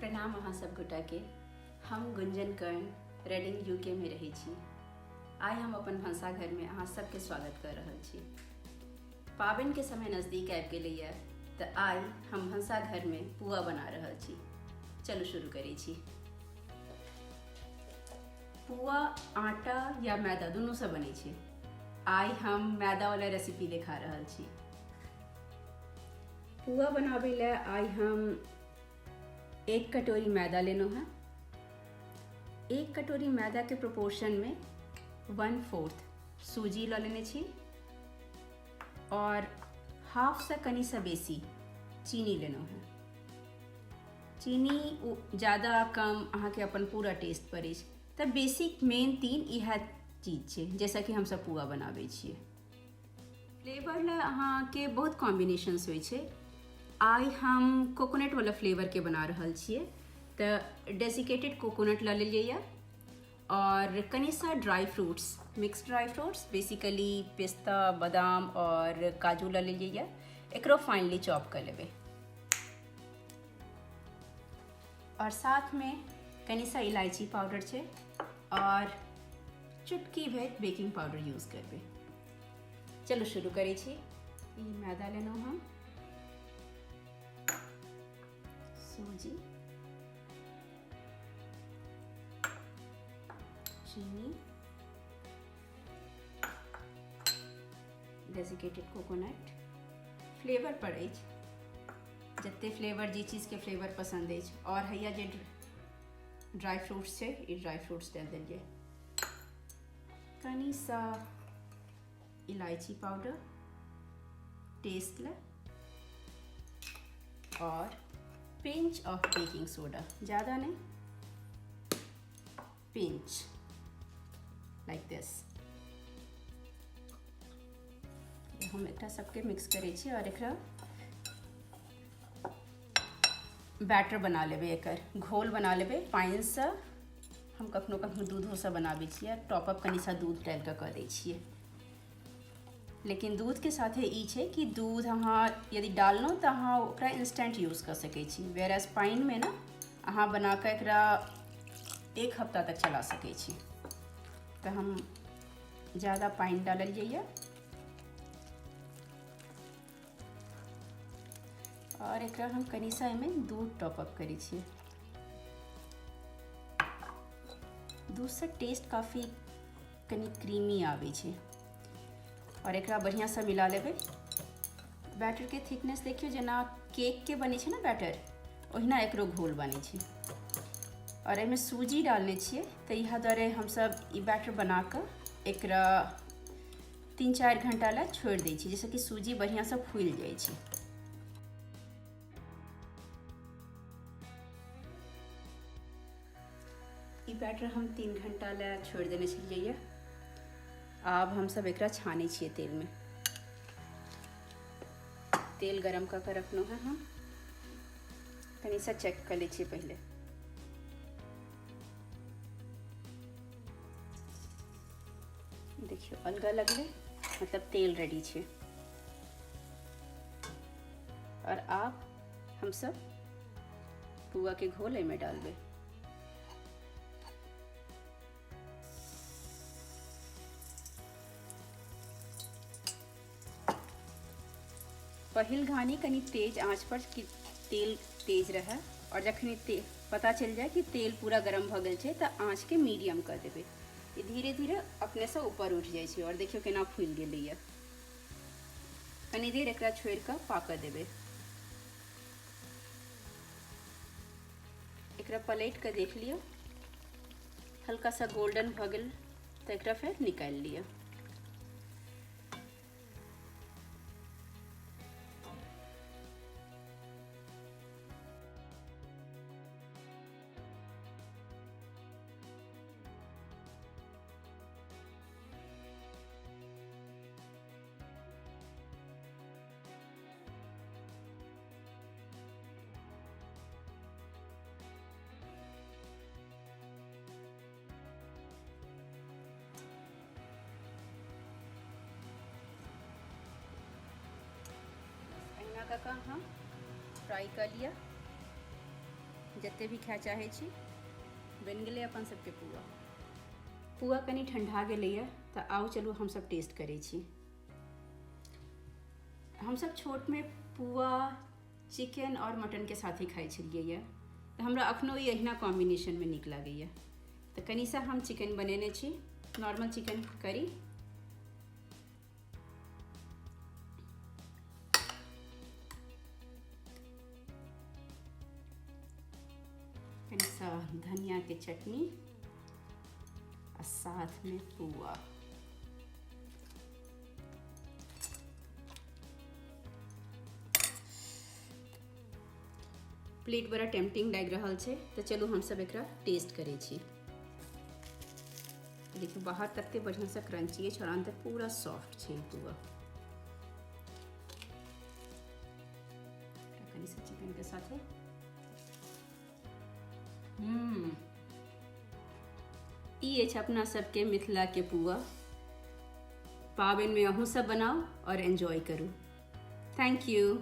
प्रणाम अहाँ सब गोटा के। हम गुंजन कर्ण रेडिंग यूके में रही छी। आइ हम अपन भनसाघर में अहाँ सबके स्वागत कर रहल छी। पाबनि के समय नजदीक आबि गेलैए तऽ आइ हम भनसाघर में पुआ बना रहल छी। चलू शुरू करै छी। पुआ आटा या मैदा दुनू से बनै छै। आइ हम मैदा वाला रेसिपी दिखा रहल छी। पुआ बनाबै ले आइ हम 1 कटोरी मैदा लेनो है। 1 कटोरी मैदा के प्रोपोर्शन में 1/4 सूजी ल लेने छी और हाफ से कनी सा बेसी चीनी लेनो है। चीनी ज़्यादा कम अहाँ के अपन पूरा टेस्ट पर अछि। तऽ बेसिक मेन 3 इएह चीज छै जैसा कि हम सब पुआ बनाबै छियै। फ्लेवर ले अहाँ के बहुत कॉम्बिनेशंस होइ छै। आइ हम कोकोनट वाला फ्लेवर के बना रहल छियै। तऽ डेसिकेटेड कोकोनट ल लेलियै यऽ और कनी सा dry fruits, mix dry fruits basically पिस्ता, बादाम और काजू ल लेलियै यऽ। एकरो फाइनली चॉप कर लेबै और साथ में कनी सा इलायची पाउडर छै और चुटकी भर बेकिंग पाउडर यूज करबै। चलो शुरू करै छी। ई मैदा लेनो हम, सूजी, चीनी, डेसिकेटेड कोकोनट। फ्लेवर पर अछि जते फ्लेवर जे चीज के फ्लेवर पसंद अछि और हैया जे ड्राई फ्रूट्स छै ई ड्राई फ्रूट्स डाल देलिए। कनी सा इलायची पाउडर टेस्ट ले और पिंच ऑफ बेकिंग सोडा, ज़्यादा नहीं, पिंच लाइक दिस। हम एकरा सबके मिक्स करै छी और एकरा बैटर बना लेबै, एकर घोल बना लेबै। पानि से हम कखनो कखनो दूधो से बनाबै छियै। टॉपअप कनी सा दूध डाल के कऽ दै छियै। लेकिन दूध के साथे ई छै कि दूध अहाँ यदि डालनो तऽ अहाँ ओकरा इंस्टेंट यूज कर सकै छी। वेरएज पानि में ना अहाँ बना के एकरा 1 हफ्ता तक चला सकै छी। तऽ हम ज़्यादा पानि डाललियै यऽ और एकरा हम कनी सा एहिमे दूध टॉपअप करै छियै। दूध से टेस्ट काफ़ी कनी क्रीमी आबै छै और एकरा बढ़िया से मिला लेबै। बैटर के थिकनेस देखियो, जेना केक के बनै छै ना बैटर, ओहिना एकरो घोल बनै छै। और एहिमे सूजी डालने छियै तऽ इएह दुआरे हम सब ई बैटर बना के एकरा 3-4 घंटा ला छोड़ि दै छी, जैसे कि सूजी बढ़िया से फूलि जाइ छै। ई बैटर हम 3 घंटा ला छोड़ देने छलियै यऽ। अब हम सब एकरा छानै छियै तेल में। तेल गरम कऽ के रखनो है हम। कनी सा चेक कर लै छियै पहले। देखियो अलगा लगले मतलब तेल रेडी छै। और अब हम सब पुआ के घोल एहिमे डालबै। पहिल घानी कनी तेज आंच पर कि तेल तेज रहे और जखनी पता चल जाए कि तेल पूरा गरम भ गेल छै तऽ आंच के मीडियम कर देबै। ये धीरे धीरे अपने से ऊपर उठ जाइ छै और देखियो केना फूल गेलैया। कनी देर एकरा छोड़ के पाक देबै। एकरा पलट के देख लियो, हल्का सा गोल्डन भ गेल तऽ एकरा फिर निकाल लियो। का हम फ्राई कर लिया। जते भी खाय चाहे छी। बन गेलै अपन सबके पुआ। पुआ कनी ठंडा गेलैए तऽ आउ चलू हम सब टेस्ट करै छी। हम सब छोट में पुआ चिकन और मटन के साथ ही खाइ छलियै तऽ हमरा अखनो ई अहिना कॉम्बिनेशन में नीक लागैए। तऽ कनी सा हम चिकन बनेने छी, नॉर्मल चिकन करी। कनी सा धनिया के चटनी और साथ में पुआ। प्लेट बड़ा टेम्पटिंग लग रहा है, तो चलू हम सब एकरा टेस्ट करै छी। देखिए बाहर कते बढ़िया से क्रंची है और अंदर पूरा सॉफ्ट है पुआ। कनी से चिकन के साथ है। ई अछि अपना सबके मिथिला के पुआ। पाबनि में अहूँ सब बनाओ और एंजॉय करू। Thank you.